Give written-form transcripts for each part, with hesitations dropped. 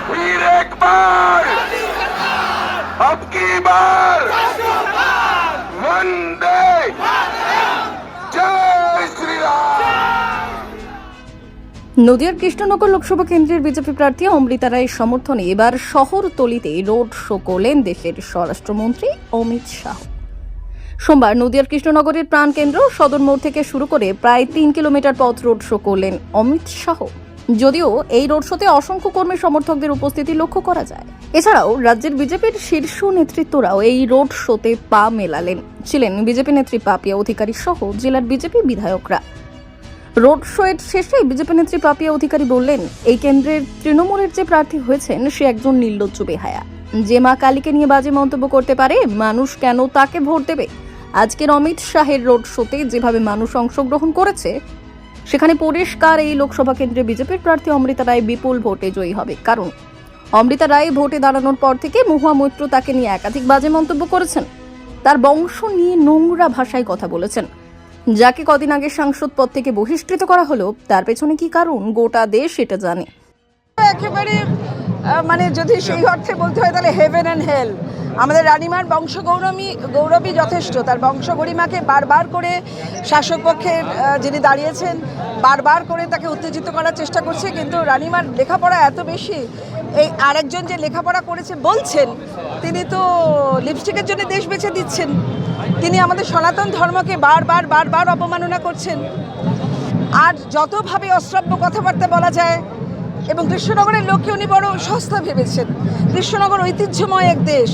फिर एक बार, अब की बार, वंदे जय श्री राम। নদিয়ার কৃষ্ণনগর লোকসভা কেন্দ্রের বিজেপি প্রার্থী অমৃতা রায়ের সমর্থনে এবার শহরতলিতে রোড শো করলেন দেশের স্বরাষ্ট্রমন্ত্রী অমিত শাহ। সোমবার নদিয়ার কৃষ্ণনগরের প্রাণকেন্দ্র সদর মোড় থেকে শুরু করে প্রায় 3 কিলোমিটার পথ রোড শো করলেন অমিত শাহ। যদিও এই রোড শোতে অসংখ্য কর্মী সমর্থকদের উপস্থিতি লক্ষ্য করা যায়। এছাড়াও রাজ্যের বিজেপির শীর্ষ নেতৃত্বরাও এই রোড শোতে পা মেলালেন। ছিলেন বিজেপি নেত্রী পাপিয়া অধিকারী সহ জেলার বিজেপি বিধায়করা। রোড শোয়ের শেষে বিজেপি নেত্রী পাপিয়া অধিকারী বললেন, এই কেন্দ্রের তৃণমূলের যে প্রার্থী হয়েছেন সে একজন নির্লজ্জ বেহায়া, যে মা কালীকে নিয়ে বাজে মন্তব্য করতে পারে, মানুষ কেন তাকে ভোট দেবে। আজকের অমিত শাহের রোড শোতে যেভাবে মানুষ অংশগ্রহণ করেছে সেখানে পরিষ্কার এই লোকসভা কেন্দ্রে বিজেপির প্রার্থী অমৃতা রায় বিপুল ভোটে জয়ী হবে। কারণ অমৃতা রায় ভোটে দাঁড়ানোর পর থেকে মহুয়া মৈত্র তাকে নিয়ে একাধিক বাজে মন্তব্য করেছেন, তার বংশ নিয়ে নোংরা ভাষায় কথা বলেছেন। যাকে কদিন আগে সাংসদ পদ থেকে বহিষ্কৃত করা হলো, তার পেছনে কি কারণ গোটা দেশ এটা জানে। একেবারে মানে যদি সেই অর্থে বলতে হয় তাহলে হেভেন অ্যান্ড হেল। আমাদের রানীমার গৌরবী যথেষ্ট। তার বংশ গরিমাকে বারবার করে শাসক পক্ষের যিনি দাঁড়িয়েছেন বারবার করে তাকে উত্তেজিত করার চেষ্টা করছে, কিন্তু রানীমার লেখাপড়া এত বেশি। এই আরেকজন যে লেখাপড়া করেছে বলছেন, তিনি তো লিপস্টিকের জন্য দেশ বেছে দিচ্ছেন। তিনি আমাদের সনাতন ধর্মকে বারবার অপমাননা করছেন। আর যতভাবে অশ্রাব্য কথাবার্তা বলা যায়, এবং কৃষ্ণনগরের লোককে উনি বড় সস্তা ভেবেছেন। কৃষ্ণনগর ঐতিহ্যময় এক দেশ,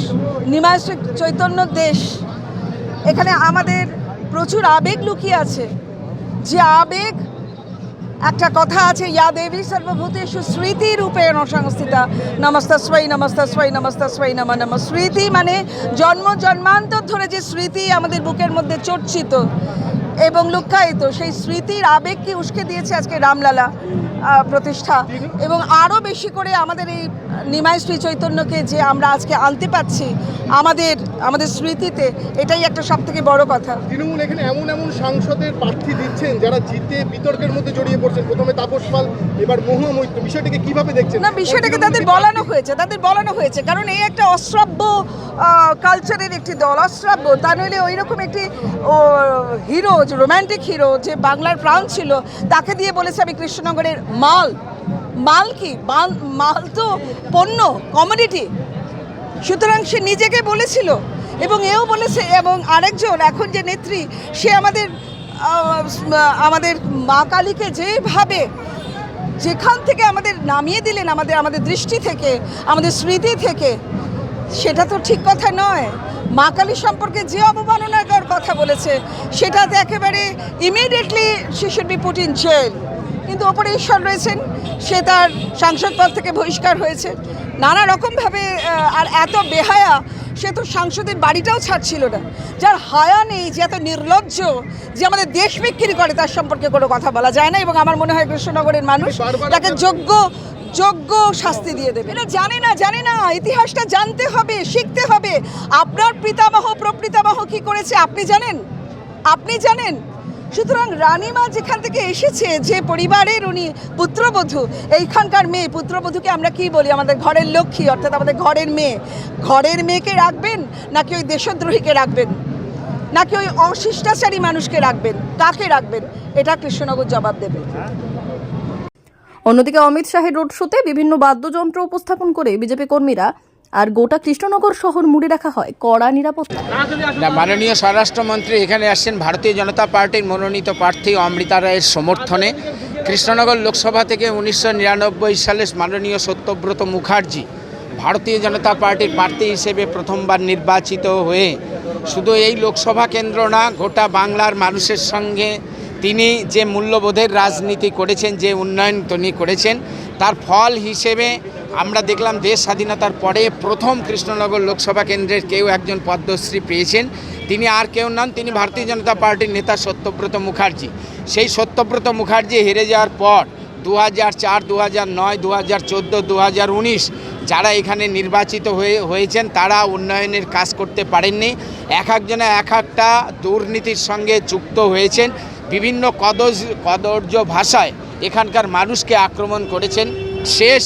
নিমাই চৈতন্য দেশ। এখানে আমাদের প্রচুর আবেগ লুকিয়ে আছে। যে আবেগ, একটা কথা আছে, ইয়া দেবী সর্বভূতেষু স্মৃতি রূপেণ সংস্থিতা, নমস্তস্মৈ নমস্তস্মৈ নমস্তস্মৈ নমঃ নমঃ। স্মৃতি মানে জন্ম জন্মান্তর ধরে যে স্মৃতি আমাদের বুকের মধ্যে চর্চিত এবং লুক্কায়িত, সেই স্মৃতির আবেগকে উস্কে দিয়েছে আজকে রামলালা প্রতিষ্ঠা। এবং আরও বেশি করে আমাদের এই নিমাই শ্রী চৈতন্যকে যে আমরা আজকে আনতে পাচ্ছি আমাদের স্মৃতিতে, এটাই একটা সবথেকে বড় কথা। তৃণমূল এখানে এমন সাংসদের প্রার্থী দিচ্ছেন যারা জিতে বিতর্কের মধ্যে জড়িয়ে পড়ছেন। প্রথমে তাপস পাল, এবার মহুয়া মৈত্র। বিষয়টাকে কিভাবে দেখছেন? না, বিষয়টাকে তাদের বলানো হয়েছে কারণ এই একটা অশ্রাব্য কালচারের একটি দল, অশ্রাব্য। তা নইলে ওই রকম একটি হিরো, রোম্যান্টিক হিরো যে বাংলার প্রাণ ছিল, তাকে দিয়ে বলেছে আমি কৃষ্ণনগরের মাল কি মাল তো পণ্য, কমোডিটি। সুতরাং সে নিজেকে বলেছিল এবং এও বলেছে। এবং আরেকজন এখন যে নেত্রী, সে আমাদের মা কালীকে যেভাবে যেখান থেকে আমাদের নামিয়ে দিলেন, আমাদের দৃষ্টি থেকে, আমাদের স্মৃতি থেকে, সেটা তো ঠিক কথা নয়। মা কালী সম্পর্কে যে অবমাননাকর কথা বলেছে, সেটাতে একেবারে immediately she should be put in jail. কিন্তু ওপরে ঈশ্বর রয়েছেন, সে তার সাংসদ পদ থেকে বহিষ্কার হয়েছে নানা রকমভাবে। আর এত বেহায়া, সে তো সাংসদের বাড়িটাও ছাড়ছিল না। যার হায়া নেই, যে এত নির্লজ্জ, যে আমাদের দেশ বিক্রি করে, তার সম্পর্কে কোনো কথা বলা যায় না। এবং আমার মনে হয় কৃষ্ণনগরের মানুষ তাকে যোগ্য শাস্তি দিয়ে দেবে। এটা জানে না, ইতিহাসটা জানতে হবে, শিখতে হবে। আপনার পিতামহ প্রপিতামহ কি করেছে আপনি জানেন। সুতরাং রানীমা যেখান থেকে এসেছে, যে পরিবারের উনি পুত্রবধূ, এইখানকার মেয়ে, পুত্রবধূকে আমরা কি বলি? আমাদের ঘরের লক্ষ্মী, অর্থাৎ আমাদের ঘরের মেয়ে। ঘরের মেয়েকে রাখবেন নাকি ওই দেশদ্রোহীকে রাখবেন, নাকি ওই অশিষ্টাচারী মানুষকে রাখবেন? কাকে রাখবেন? এটা কৃষ্ণনগর জবাব দেবে। অন্যদিকে অমিত শাহের রোড শোতে বিভিন্ন বাদ্যযন্ত্র উপস্থাপন করে বিজেপি কর্মীরা আর গোটা কৃষ্ণনগর শহর মুড়ে রাখা হয় কড়া নিরাপত্তা। মাননীয় স্বরাষ্ট্রমন্ত্রী এখানে আসছেন ভারতীয় জনতা পার্টির মনোনীত প্রার্থী অমৃতা রায়ের সমর্থনে। কৃষ্ণনগর লোকসভা থেকে 1999 সালে মাননীয় সত্যব্রত মুখার্জি ভারতীয় জনতা পার্টির প্রার্থী হিসেবে প্রথমবার নির্বাচিত হয়ে শুধু এই লোকসভা কেন্দ্র না, গোটা বাংলার মানুষের সঙ্গে তিনি যে মূল্যবোধের রাজনীতি করেছেন, যে উন্নয়ন তিনি করেছেন, তার ফল হিসেবে আমরা দেখলাম দেশ স্বাধীনতার পরে প্রথম কৃষ্ণনগর লোকসভা কেন্দ্রের কেউ একজন পদ্মশ্রী পেয়েছেন। তিনি আর কেউ নন, তিনি ভারতীয় জনতা পার্টির নেতা সত্যব্রত মুখার্জি। সেই সত্যব্রত মুখার্জি হেরে যাওয়ার পর 2004, 2009, 2014, 2019 যারা এখানে নির্বাচিত হয়েছেন তারা উন্নয়নের কাজ করতে পারেননি। এক একজনে এক একটা দুর্নীতির সঙ্গে যুক্ত হয়েছেন, বিভিন্ন কদর্য ভাষায় এখানকার মানুষকে আক্রমণ করেছেন। শেষ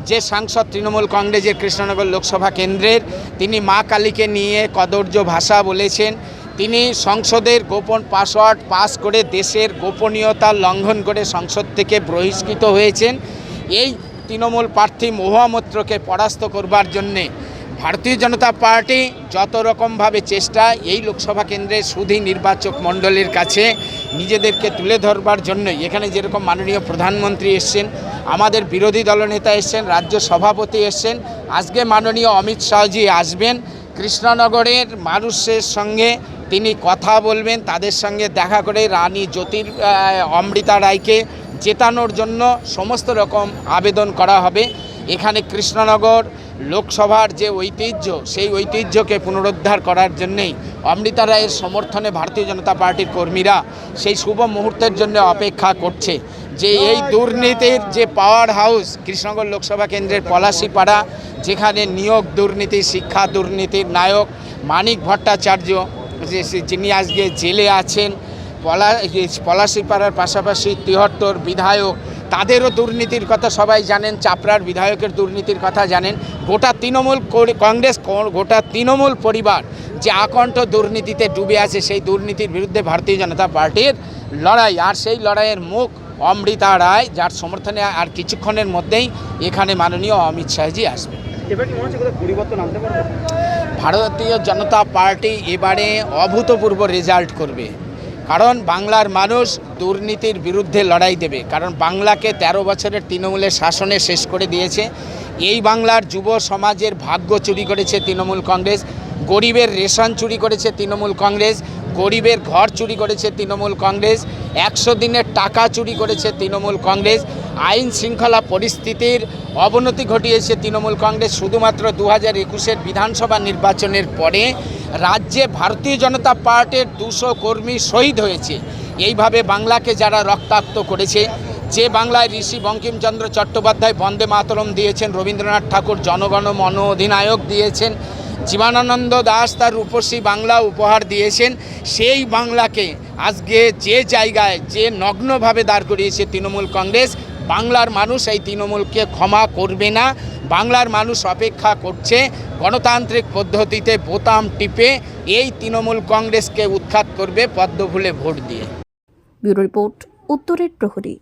যে সাংসদ তৃণমূল কংগ্রেসের কৃষ্ণনগর লোকসভা কেন্দ্রের, তিনি মা কালীকে নিয়ে কদর্য ভাষা বলেছেন। তিনি সংসদের গোপন পাসওয়ার্ড পাস করে দেশের গোপনীয়তা লঙ্ঘন করে সংসদ থেকে বহিষ্কৃত হয়েছেন। এই তৃণমূল প্রার্থী মহুয়া মৈত্রকে পরাস্ত করবার জন্যে ভারতীয় জনতা পার্টি যত রকমভাবে চেষ্টা এই লোকসভা কেন্দ্রের সুধী নির্বাচক মণ্ডলীর কাছে নিজেদেরকে তুলে ধরবার জন্যই, এখানে যেরকম মাননীয় প্রধানমন্ত্রী এসছেন, আমাদের বিরোধী দলনেতা এসছেন, রাজ্য সভাপতি এসছেন, আজকে মাননীয় অমিত শাহজি আসবেন। কৃষ্ণনগরের মানুষের সঙ্গে তিনি কথা বলবেন, তাদের সঙ্গে দেখা করে রানী অমৃতা রায়কে জেতানোর জন্য সমস্ত রকম আবেদন করা হবে। এখানে কৃষ্ণনগর লোকসভার যে ঐতিহ্য, সেই ঐতিহ্যকে পুনরুদ্ধার করার জন্যেই অমৃতা রায়ের সমর্থনে ভারতীয় জনতা পার্টির কর্মীরা সেই শুভ মুহূর্তের জন্য অপেক্ষা করছে। যে এই দুর্নীতির যে পাওয়ার হাউস কৃষ্ণনগর লোকসভা কেন্দ্রের পলাশিপাড়া, যেখানে নিয়োগ দুর্নীতি, শিক্ষা দুর্নীতির নায়ক মানিক ভট্টাচার্য, যিনি আজকে জেলে আছেন, পলাশিপাড়ার পাশাপাশি ৭৩ বিধায়ক, তাদেরও দুর্নীতির কথা সবাই জানেন, চাপড়ার বিধায়কের দুর্নীতির কথা জানেন। গোটা তৃণমূল কংগ্রেস, গোটা তৃণমূল পরিবার যে আকণ্ঠ দুর্নীতিতে ডুবে আছে, সেই দুর্নীতির বিরুদ্ধে ভারতীয় জনতা পার্টির লড়াই। আর সেই লড়াইয়ের মুখ অমৃতা রায়, যার সমর্থনে আর কিছুক্ষণের মধ্যেই এখানে মাননীয় অমিত শাহজি আসবেন। পরিবর্তন আনতে পারবে ভারতীয় জনতা পার্টি এবারে অভূতপূর্ব রেজাল্ট করবে, কারণ বাংলার মানুষ দুর্নীতির বিরুদ্ধে লড়াই দেবে। কারণ বাংলাকে 13 বছরের তৃণমূলের শাসনে শেষ করে দিয়েছে। এই বাংলার যুব সমাজের ভাগ্য চুরি করেছে তৃণমূল কংগ্রেস, গরিবের রেশন চুরি করেছে তৃণমূল কংগ্রেস, গরিবের ঘর চুরি করেছে তৃণমূল কংগ্রেস, 100 দিনের টাকা চুরি করেছে তৃণমূল কংগ্রেস, আইন শৃঙ্খলা পরিস্থিতির অবনতি ঘটিয়েছে তৃণমূল কংগ্রেস। শুধুমাত্র 2021-এর বিধানসভা নির্বাচনের পরে রাজ্যে ভারতীয় জনতা পার্টির 200 কর্মী শহীদ হয়েছে। এইভাবে বাংলাকে যারা রক্তাক্ত করেছে, যে বাংলায় ঋষি বঙ্কিমচন্দ্র চট্টোপাধ্যায় বন্দে মাতরম দিয়েছেন, রবীন্দ্রনাথ ঠাকুর জনগণ মন অধিনায়ক দিয়েছেন, জীবনানন্দ দাশ তার রূপসী বাংলা উপহার দিয়েছেন, সেই বাংলাকে আজকে যে জায়গায় যে নগ্নভাবে দাঁড় করিয়েছে তৃণমূল কংগ্রেস, বাংলার মানুষ এই তৃণমূলকে ক্ষমা করবে না। বাংলার মানুষ অপেক্ষা করছে গণতান্ত্রিক পদ্ধতিতে বোতাম টিপে এই তৃণমূল কংগ্রেসকে উৎখাত করবে পদ্মফুলে ভোট দিয়ে। ব্যুরো রিপোর্ট, উত্তরের প্রহরী।